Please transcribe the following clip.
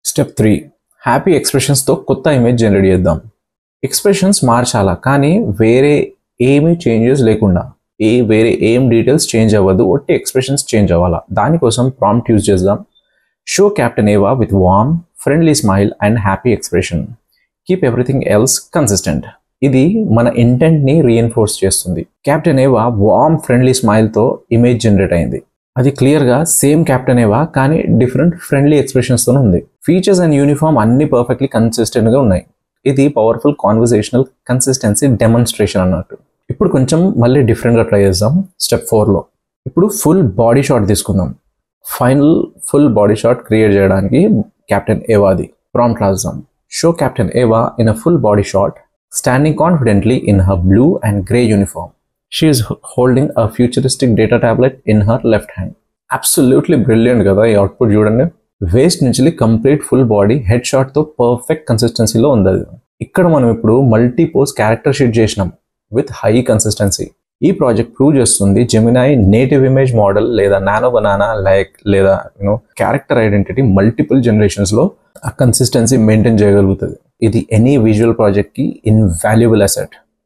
Step 3 happy ఎక్స్ప్రెషన్స్తో కొత్త image generate చేద్దాం. Expressions మార్చాలా, కానీ వేరే ఏమీ చేంజెస్ లేకుండా, వేరే ఏం డీటెయిల్స్ చేంజ్ అవ్వదు, ఒట్టి ఎక్స్ప్రెషన్స్ చేంజ్ అవ్వాలా. దానికోసం ప్రాంప్ట్ యూజ్ చేద్దాం. Show captain Ava with warm friendly smile and happy expression. Keep everything else consistent. ఇది మన ఇంటెంట్ని రీఎన్ఫోర్స్ చేస్తుంది. కెప్టెన్ ఏవా వార్మ్ ఫ్రెండ్లీ స్మైల్తో ఇమేజ్ జనరేట్ అయింది. అది క్లియర్గా సేమ్ కెప్టెన్ ఏవా కానీ డిఫరెంట్ ఫ్రెండ్లీ ఎక్స్ప్రెషన్స్తో ఉంది. ఫీచర్స్ అండ్ యూనిఫామ్ అన్ని పర్ఫెక్ట్లీ కన్సిస్టెంట్గా ఉన్నాయి. ఇది పవర్ఫుల్ కాన్వర్సేషనల్ కన్సిస్టెన్సీ డెమాన్స్ట్రేషన్ అన్నట్టు. ఇప్పుడు కొంచెం మళ్ళీ డిఫరెంట్గా ట్రై చేద్దాం. స్టెప్ 4లో ఇప్పుడు ఫుల్ బాడీ షాట్ తీసుకుందాం. Final full body shot create చేయడానికి కెప్టెన్ ఏవాది ప్రాంప్ట్ రాద్దాం. షో కెప్టెన్ ఏవా in a full body shot standing confidently in her blue and grey uniform. She is holding a futuristic data tablet in her left hand. Absolutely brilliant కదా ఈ output చూడండి. Waist నుంచి complete full body head షాట్తో perfect కన్సిస్టెన్సీలో ఉంది. అది ఇక్కడ మనం ఇప్పుడు మల్టీ పోజ్ క్యారెక్టర్ షీట్ చేసినాం విత్ హై కన్సిస్టెన్సీ. ఈ ప్రాజెక్ట్ ప్రూవ్ చేస్తుంది జెమినై నేటివ్ ఇమేజ్ మోడల్ లేదా నానో బనానా లేదా క్యారెక్టర్ ఐడెంటిటీ మల్టిపుల్ జనరేషన్స్లో ఆ కన్సిస్టెన్సీ మెయింటైన్ చేయగలుగుతుంది. ఇది ఎనీ విజువల్ ప్రాజెక్ట్కి ఇన్వాల్యుబుల్ అసెట్.